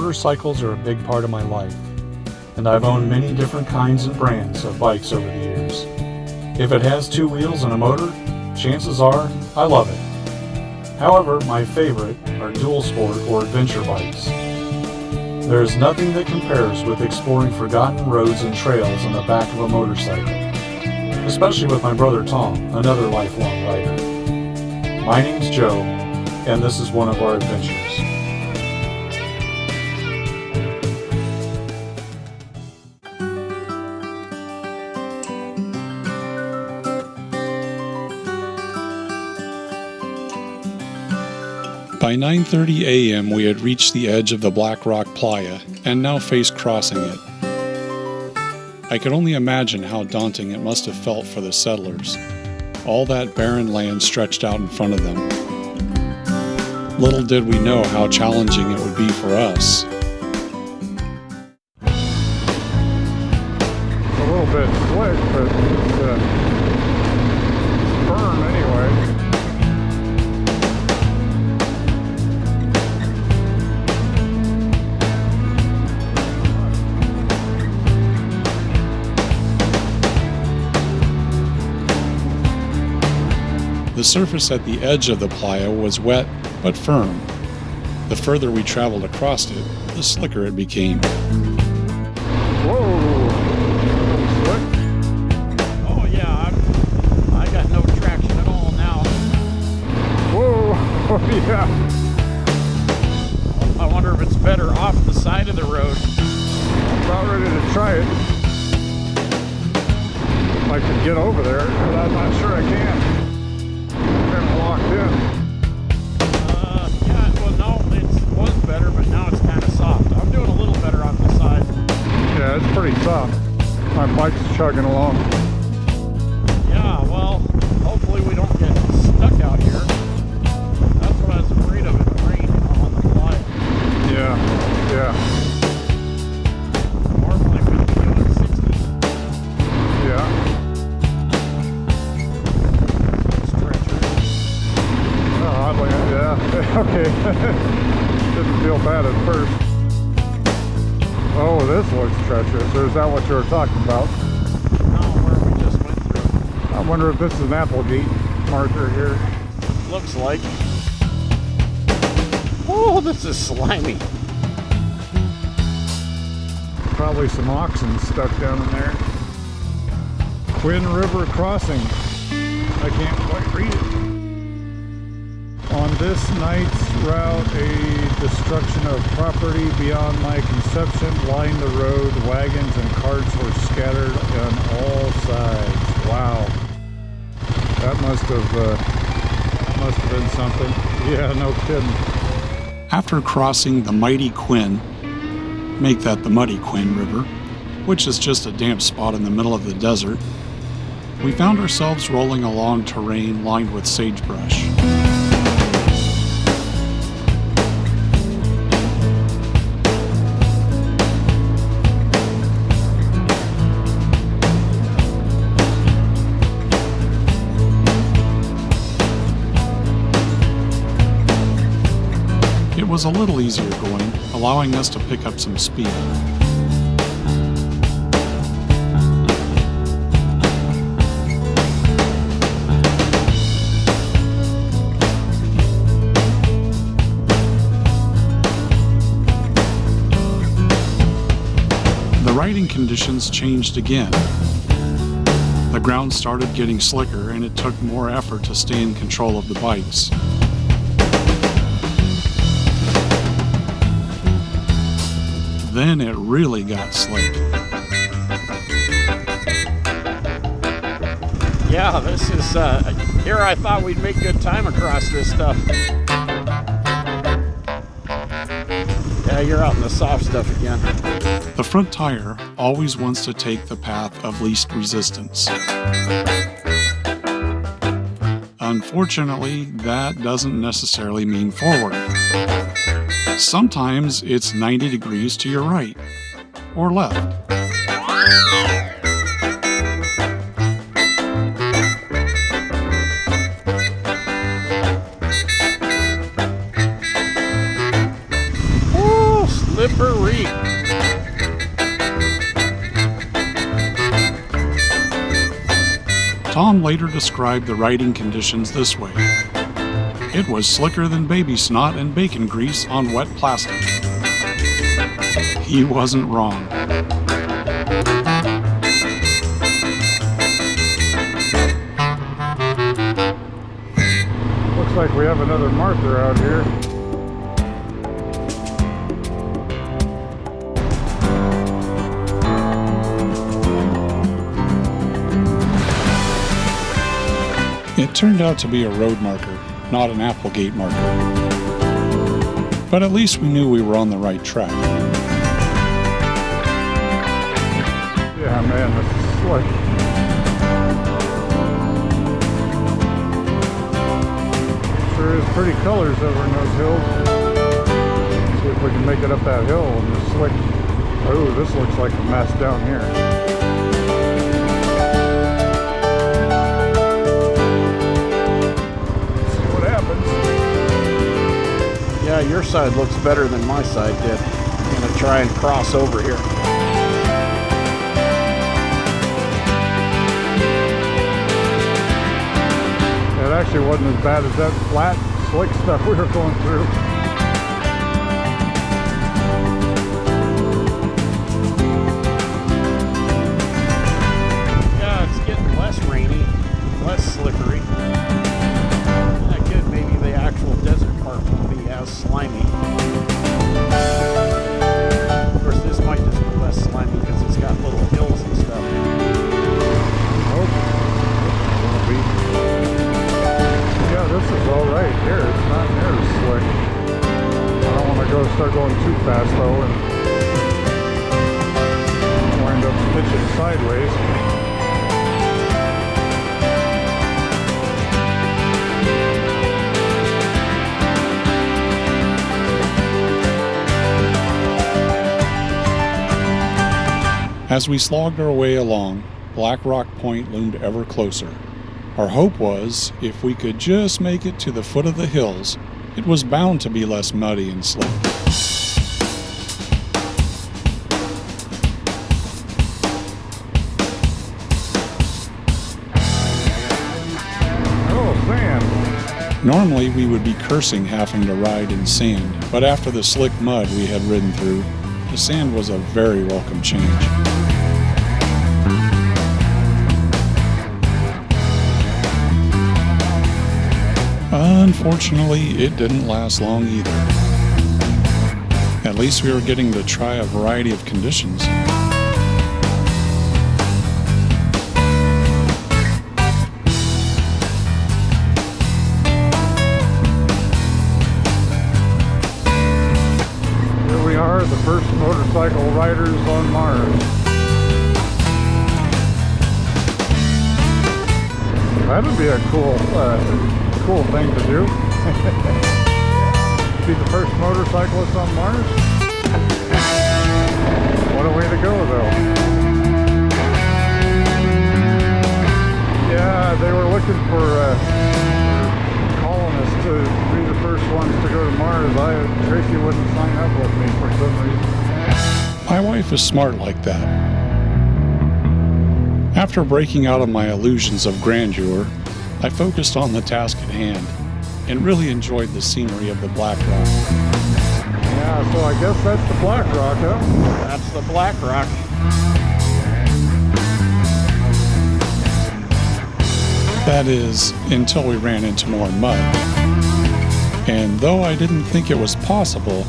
Motorcycles are a big part of my life, and I've owned many different kinds and brands of bikes over the years. If it has two wheels and a motor, chances are I love it. However, my favorite are dual sport or adventure bikes. There is nothing that compares with exploring forgotten roads and trails on the back of a motorcycle, especially with my brother Tom, another lifelong rider. My name's Joe, and this is one of our adventures. By 9:30 a.m. we had reached the edge of the Black Rock Playa and now faced crossing it. I could only imagine how daunting it must have felt for the settlers. All that barren land stretched out in front of them. Little did we know how challenging it would be for us. It's a little bit slick, but it's firm anyway. The surface at the edge of the playa was wet but firm. The further we traveled across it, the slicker it became. Whoa! Slick? Oh yeah, I got no traction at all now. Whoa! Oh yeah! I wonder if it's better off the side of the road. I'm about ready to try it. If I could get over there, but I'm not sure I can. I'm kind of locked in. Yeah, well no, it was better, but now it's kind of soft. I'm doing a little better on the side. Yeah, it's pretty soft. My bike's chugging along. Yeah, well, hopefully we don't get stuck out here. That's what I was afraid of in the rain, on the Playa. Yeah, yeah. Normally we'd be doing 60. Yeah. Yeah, okay. Didn't feel bad at first. Oh, this looks treacherous. Or is that what you were talking about? No, where we just went through. I wonder if this is an Applegate marker here. Looks like. Oh, this is slimy. Probably some oxen stuck down in there. Quin River Crossing. I can't quite read it. On this night's route, a destruction of property beyond my conception lined the road. Wagons and carts were scattered on all sides. Wow. That must have been something. Yeah, no kidding. After crossing the mighty Quin, make that the muddy Quin River, which is just a damp spot in the middle of the desert, we found ourselves rolling along terrain lined with sagebrush. It was a little easier going, allowing us to pick up some speed. The riding conditions changed again. The ground started getting slicker and it took more effort to stay in control of the bikes. Then it really got slick. Yeah, this is, here I thought we'd make good time across this stuff. Yeah, you're out in the soft stuff again. The front tire always wants to take the path of least resistance. Unfortunately, that doesn't necessarily mean forward. Sometimes it's 90 degrees to your right or left. slippery. Tom later described the riding conditions this way. It was slicker than baby snot and bacon grease on wet plastic. He wasn't wrong. Looks like we have another marker out here. It turned out to be a road marker, not an Applegate marker. But at least we knew we were on the right track. Yeah, man, this is slick. Sure is pretty colors over in those hills. Let's see if we can make it up that hill and the slick. Oh, this looks like a mess down here. Yeah, your side looks better than my side did. I'm gonna try and cross over here. It actually wasn't as bad as that flat, slick stuff we were going through. Yeah, it's getting less rainy, less slippery. Good, maybe the actual desert part won't be as slimy. Of course, this might just be less slimy because it's got little hills and stuff. Nope. Yeah, this is all right here. It's not near as slick. I don't want to start going too fast though and wind up pitching sideways. As we slogged our way along, Black Rock Point loomed ever closer. Our hope was, if we could just make it to the foot of the hills, it was bound to be less muddy and slick. Oh, sand. Normally we would be cursing having to ride in sand, but after the slick mud we had ridden through, the sand was a very welcome change. Unfortunately, it didn't last long either. At least we were getting to try a variety of conditions. Here we are, the first motorcycle riders on Mars. That'd be a cool thing to do. Be the first motorcyclist on Mars. What a way to go, though. Yeah, they were looking for colonists to be the first ones to go to Mars. Tracy wouldn't sign up with me for some reason. My wife is smart like that. After breaking out of my illusions of grandeur, I focused on the task at hand and really enjoyed the scenery of the Black Rock. Yeah, so I guess that's the Black Rock, huh? That's the Black Rock. That is, until we ran into more mud. And though I didn't think it was possible,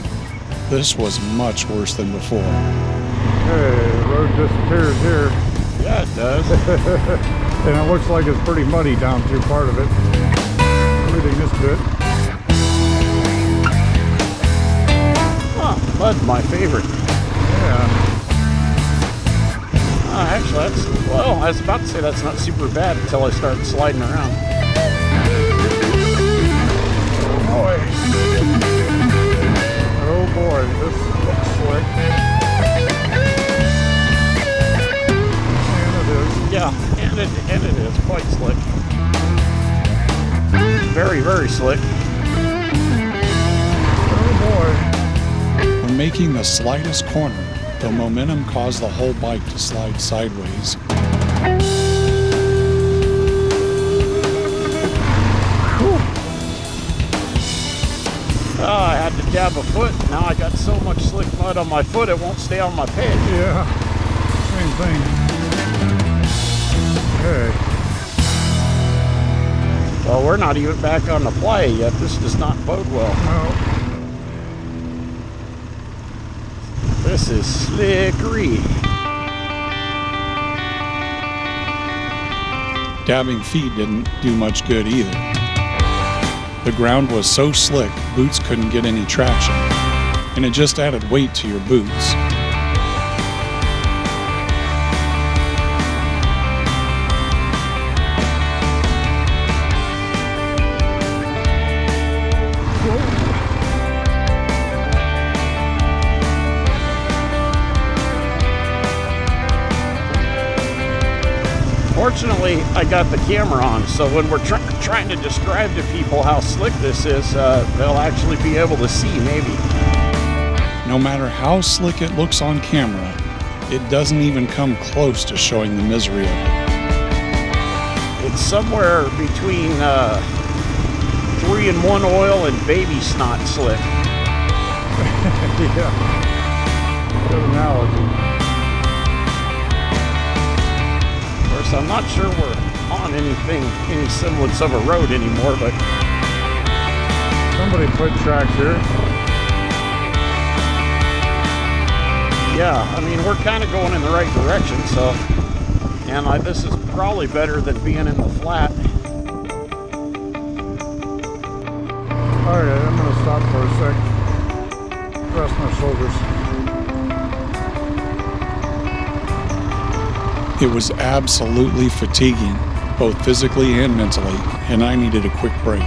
this was much worse than before. Hey, the road disappears here. Yeah, it does. And it looks like it's pretty muddy down through part of it. Including this bit. Huh, mud's my favorite. Yeah. Actually, well, I was about to say that's not super bad until I started sliding around. Oh boy, this looks slick. And it is. Yeah, and it is quite slick. Very, very slick. Oh boy. When making the slightest corner, the momentum caused the whole bike to slide sideways. I had to dab a foot. Now I got so much slick mud on my foot it won't stay on my peg. Yeah, same thing. Okay. Well, we're not even back on the Playa yet. This does not bode well. No. This is slickery. Dabbing feet didn't do much good either. The ground was so slick, boots couldn't get any traction, and it just added weight to your boots. Fortunately, I got the camera on, so when we're trying to describe to people how slick this is, they'll actually be able to see, maybe. No matter how slick it looks on camera, it doesn't even come close to showing the misery of it. It's somewhere between 3-in-1 oil and baby snot slick. Yeah. Good analogy. I'm not sure we're on any semblance of a road anymore, but Somebody put tracks here. yeah, I mean, we're kind of going in the right direction, so, and this is probably better than being in the flat. Alright, I'm going to stop for a sec. Rest my shoulders. It was absolutely fatiguing, both physically and mentally, and I needed a quick break.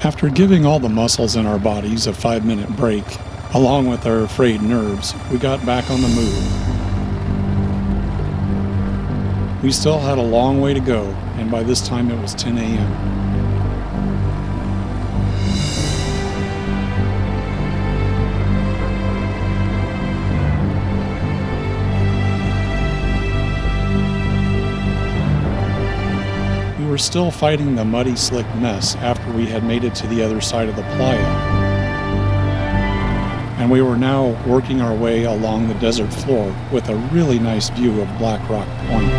After giving all the muscles in our bodies a 5-minute break, along with our frayed nerves, we got back on the move. We still had a long way to go, and by this time it was 10 a.m. We were still fighting the muddy, slick mess after we had made it to the other side of the Playa. And we were now working our way along the desert floor with a really nice view of Black Rock Point.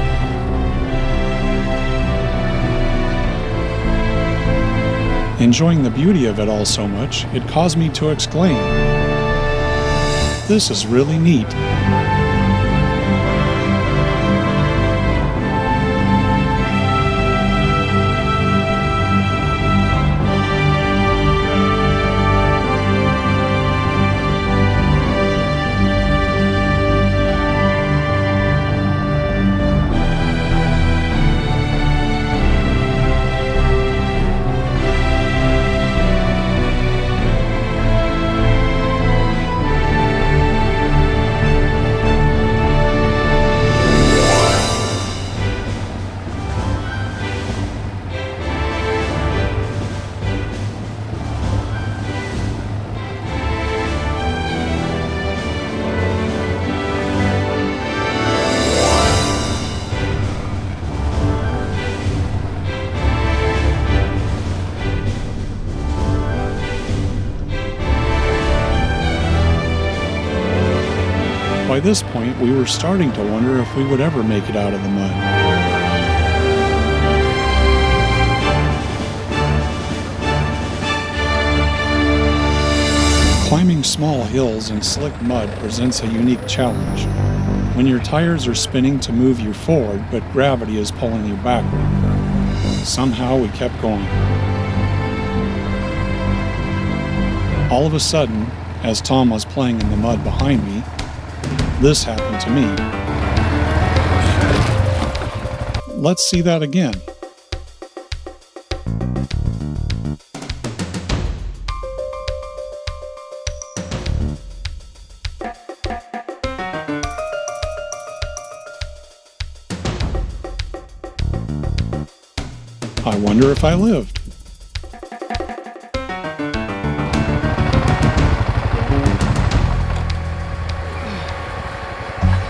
Enjoying the beauty of it all so much, it caused me to exclaim, "This is really neat." By this point, we were starting to wonder if we would ever make it out of the mud. Climbing small hills in slick mud presents a unique challenge. When your tires are spinning to move you forward, but gravity is pulling you backward. Somehow we kept going. All of a sudden, as Tom was playing in the mud behind me, this happened to me. Let's see that again. I wonder if I lived.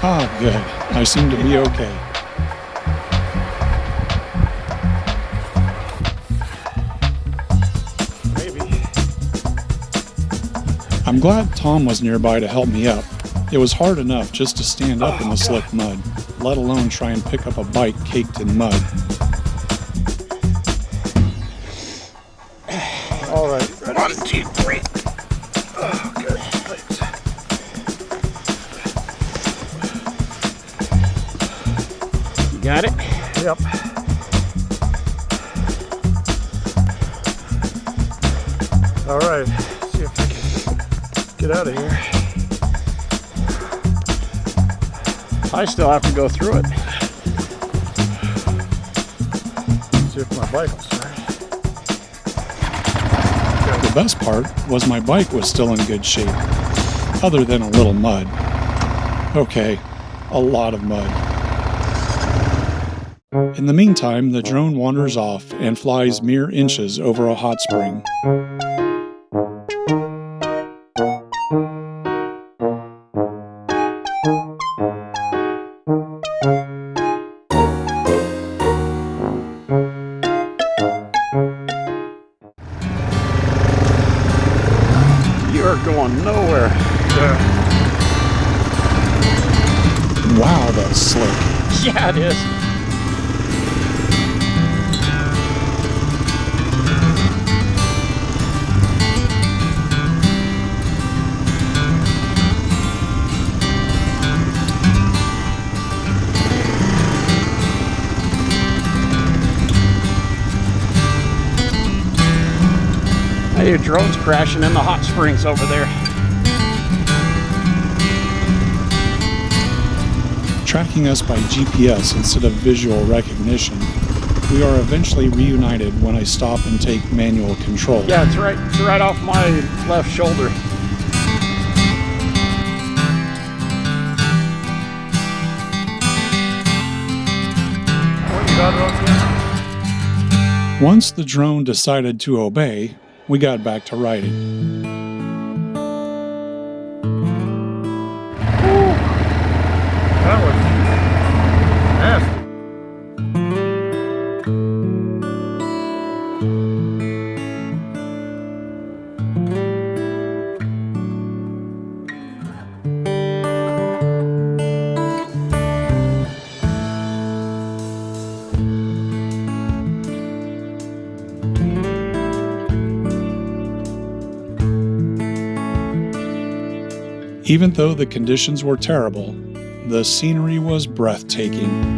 Ah, good. I seem to be okay. Maybe. I'm glad Tom was nearby to help me up. It was hard enough just to stand up in the slick mud, let alone try and pick up a bike caked in mud. All right. 1, 2, 3. Oh, good. Thanks. You got it? Yep. All right. See if I can get out of here. I still have to go through it. See if my bike will start. The best part was my bike was still in good shape, other than a little mud. Okay, a lot of mud. In the meantime, the drone wanders off and flies mere inches over a hot spring. You're going nowhere. Wow, that's slick. Yeah, it is. Hey, your drone's crashing in the hot springs over there. Tracking us by GPS instead of visual recognition, we are eventually reunited when I stop and take manual control. Yeah, it's right off my left shoulder. What you got up here? Once the drone decided to obey, we got back to riding. That was nasty. Even though the conditions were terrible, the scenery was breathtaking.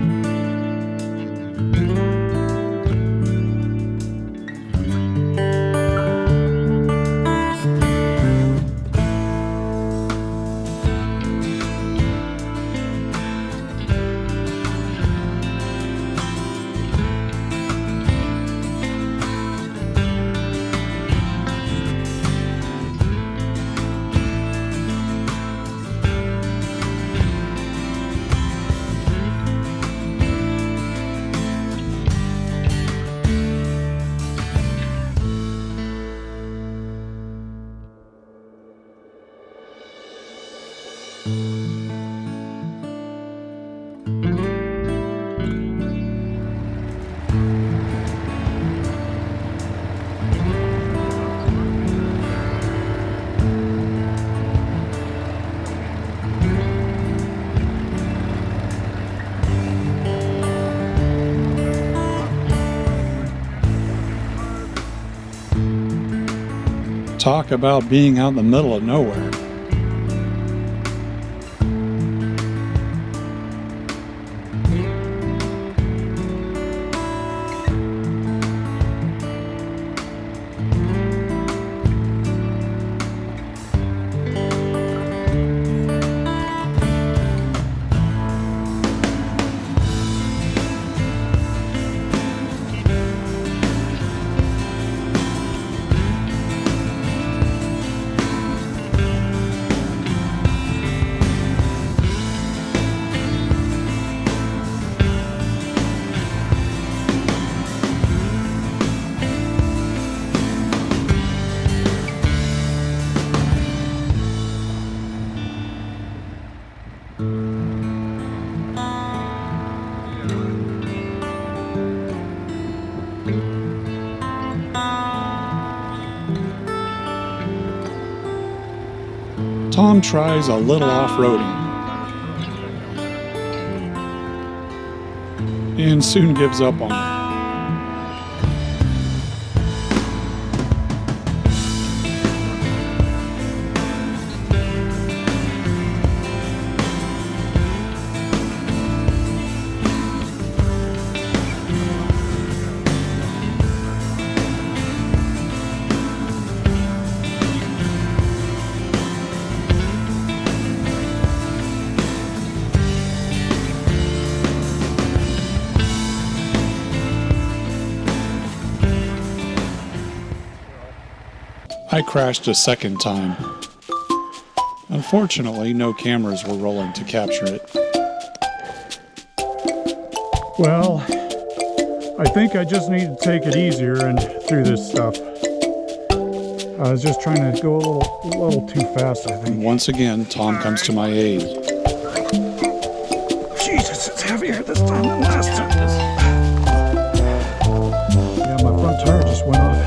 Talk about being out in the middle of nowhere. Tom tries a little off-roading and soon gives up on it. I crashed a second time. Unfortunately, no cameras were rolling to capture it. Well, I think I just need to take it easier and through this stuff. I was just trying to go a little too fast, I think. Once again, Tom comes to my aid. Jesus, it's heavier this time than last time. Yeah, my front tire just went off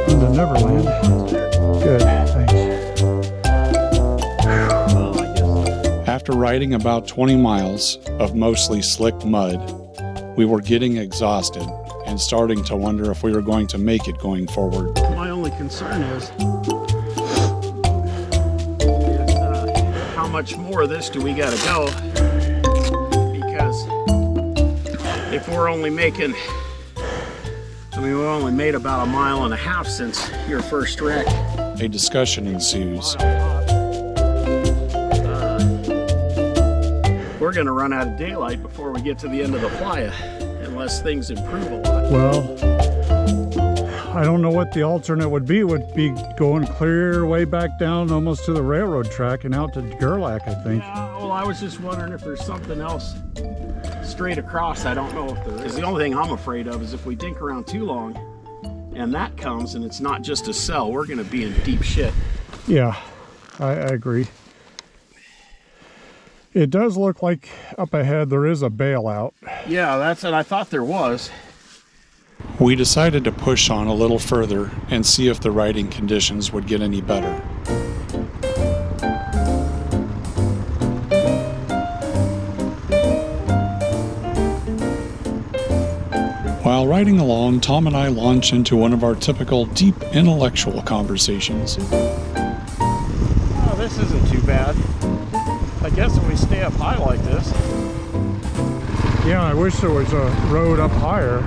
into Neverland. Good, thanks. After riding about 20 miles of mostly slick mud, we were getting exhausted and starting to wonder if we were going to make it going forward. My only concern is how much more of this do we got to go? Because if we're only making, we only made about 1.5 miles since your first wreck. A discussion ensues. We're going to run out of daylight before we get to the end of the Playa, unless things improve a lot. Well, I don't know what the alternate would be. Would be going clear way back down almost to the railroad track and out to Gerlach, I think. Yeah, well, I was just wondering if there's something else straight across. I don't know if there is. The only thing I'm afraid of is if we dink around too long and that comes and it's not just a cell, we're going to be in deep shit. Yeah, I agree. It does look like up ahead there is a bailout. Yeah, that's it. I thought there was. We decided to push on a little further and see if the riding conditions would get any better. While riding along, Tom and I launch into one of our typical deep intellectual conversations. Oh, this isn't too bad. I guess if we stay up high like this. Yeah, I wish there was a road up higher.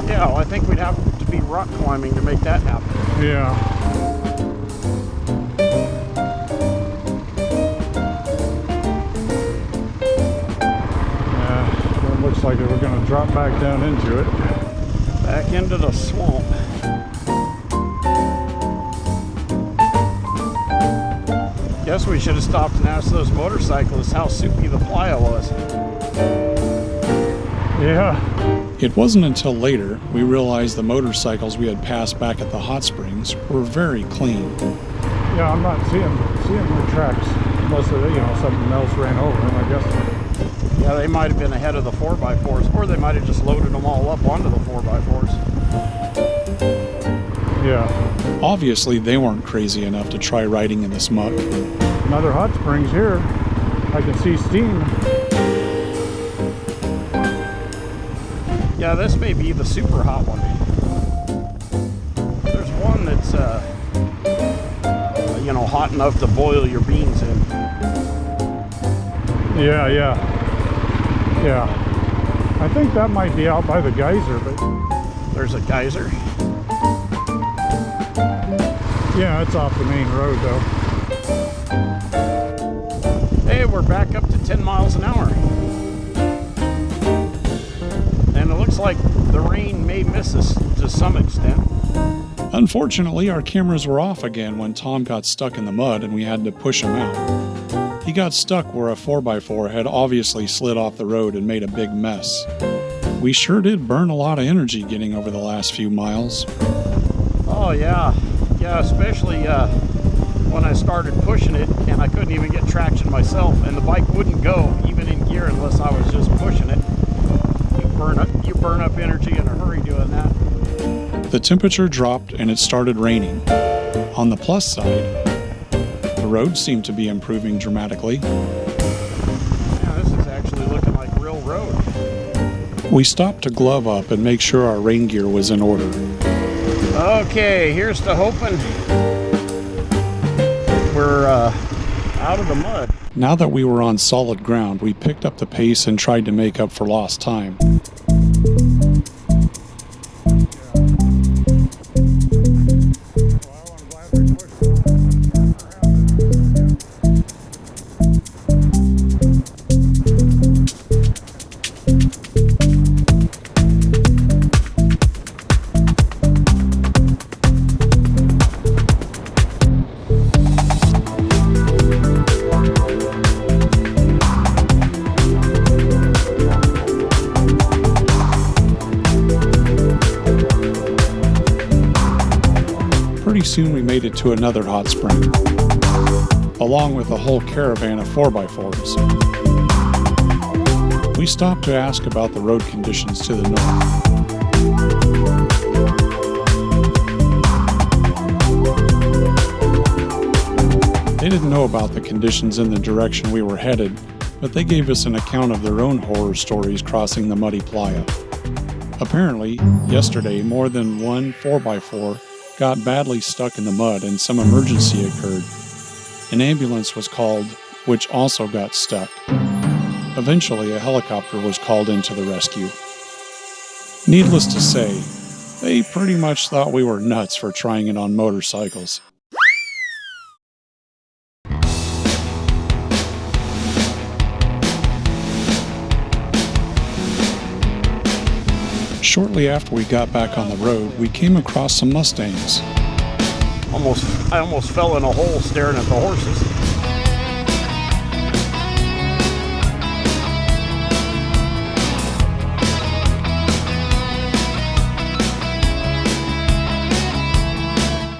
Yeah, well, I think we'd have to be rock climbing to make that happen. Yeah. It looks like we're going to drop back down into it. Back into the swamp. Guess we should have stopped and asked those motorcyclists how soupy the Playa was. Yeah. It wasn't until later we realized the motorcycles we had passed back at the hot springs were very clean. Yeah, I'm not seeing the tracks. Unless, something else ran over them, I guess. Yeah, they might have been ahead of the 4x4s, or they might have just loaded them all up onto the 4x4s. Yeah. Obviously, they weren't crazy enough to try riding in this muck. Another hot springs here. I can see steam. Yeah, this may be the super hot one. There's one that's, hot enough to boil your beans in. Yeah. I think that might be out by the geyser, but... There's a geyser? Yeah, it's off the main road, though. Hey, we're back up to 10 miles an hour. And it looks like the rain may miss us to some extent. Unfortunately, our cameras were off again when Tom got stuck in the mud and we had to push him out. He got stuck where a 4x4 had obviously slid off the road and made a big mess. We sure did burn a lot of energy getting over the last few miles. Oh yeah, especially when I started pushing it and I couldn't even get traction myself and the bike wouldn't go even in gear unless I was just pushing it. You burn up energy in a hurry doing that. The temperature dropped and it started raining. On the plus side, the roads seem to be improving dramatically. Yeah, this is actually looking like real road. We stopped to glove up and make sure our rain gear was in order. Okay, here's to hoping we're out of the mud. Now that we were on solid ground, we picked up the pace and tried to make up for lost time. Pretty soon we made it to another hot spring, along with a whole caravan of 4x4s. We stopped to ask about the road conditions to the north. They didn't know about the conditions in the direction we were headed, but they gave us an account of their own horror stories crossing the muddy Playa. Apparently, yesterday more than one 4x4 got badly stuck in the mud and some emergency occurred. An ambulance was called, which also got stuck. Eventually, a helicopter was called in to the rescue. Needless to say, they pretty much thought we were nuts for trying it on motorcycles. Shortly after we got back on the road, we came across some Mustangs. I almost fell in a hole staring at the horses.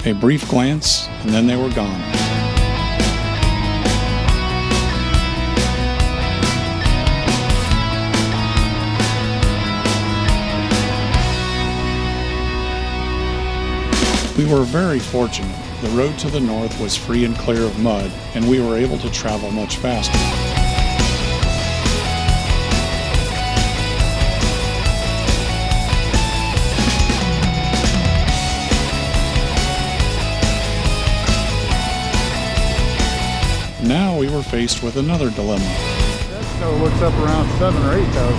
A brief glance, and then they were gone. We were very fortunate. The road to the north was free and clear of mud, and we were able to travel much faster. Now we were faced with another dilemma. That snow looks up around 7,000 or 8,000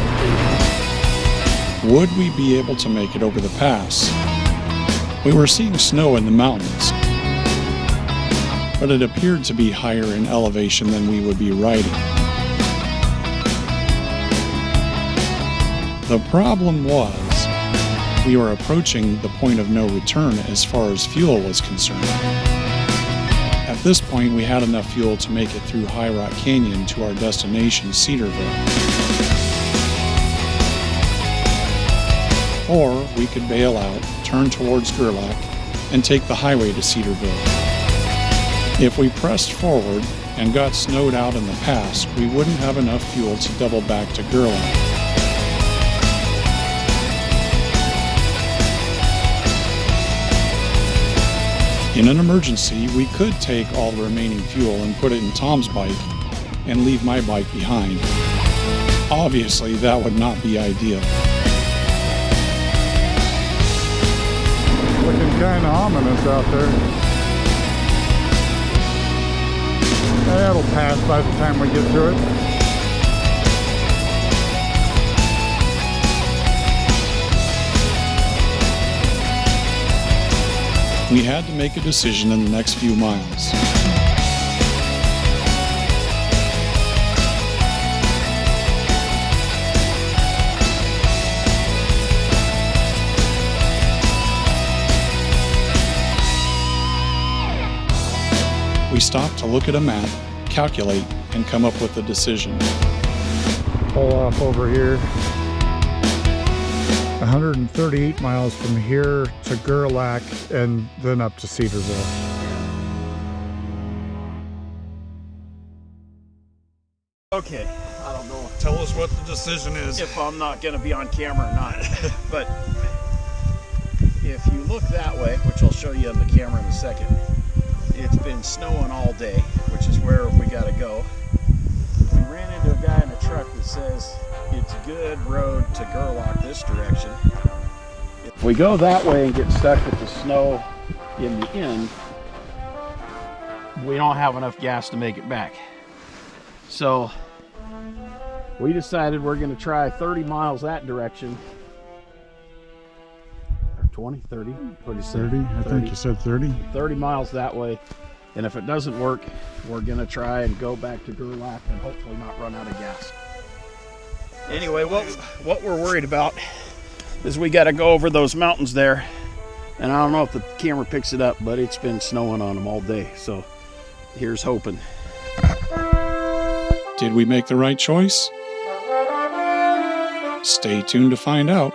feet. Would we be able to make it over the pass? We were seeing snow in the mountains, but it appeared to be higher in elevation than we would be riding. The problem was, we were approaching the point of no return as far as fuel was concerned. At this point, we had enough fuel to make it through High Rock Canyon to our destination, Cedarville. Or we could bail out, turn towards Gerlach, and take the highway to Cedarville. If we pressed forward and got snowed out in the pass, we wouldn't have enough fuel to double back to Gerlach. In an emergency, we could take all the remaining fuel and put it in Tom's bike and leave my bike behind. Obviously, that would not be ideal. Looking kind of ominous out there. That'll pass by the time we get to it. We had to make a decision in the next few miles. We stopped to look at a map, calculate, and come up with a decision. Pull off over here. 138 miles from here to Gerlach and then up to Cedarville. Okay, I don't know Tell us what the decision is. if I'm not going to be on camera or not, but if you look that way, which I'll show you on the camera in a second, it's been snowing all day, which is where we gotta go. We ran into a guy in a truck that says it's a good road to Gerlach this direction. If we go that way and get stuck with the snow in the end, we don't have enough gas to make it back. So we decided we're going to try 30 miles that direction. Or 20, 30? What did you say? 30? I think you said 30. 30 miles that way. And if it doesn't work, we're going to try and go back to Gerlach and hopefully not run out of gas. Anyway, what we're worried about is we got to go over those mountains there. And I don't know if the camera picks it up, but it's been snowing on them all day. So here's hoping. Did we make the right choice? Stay tuned to find out.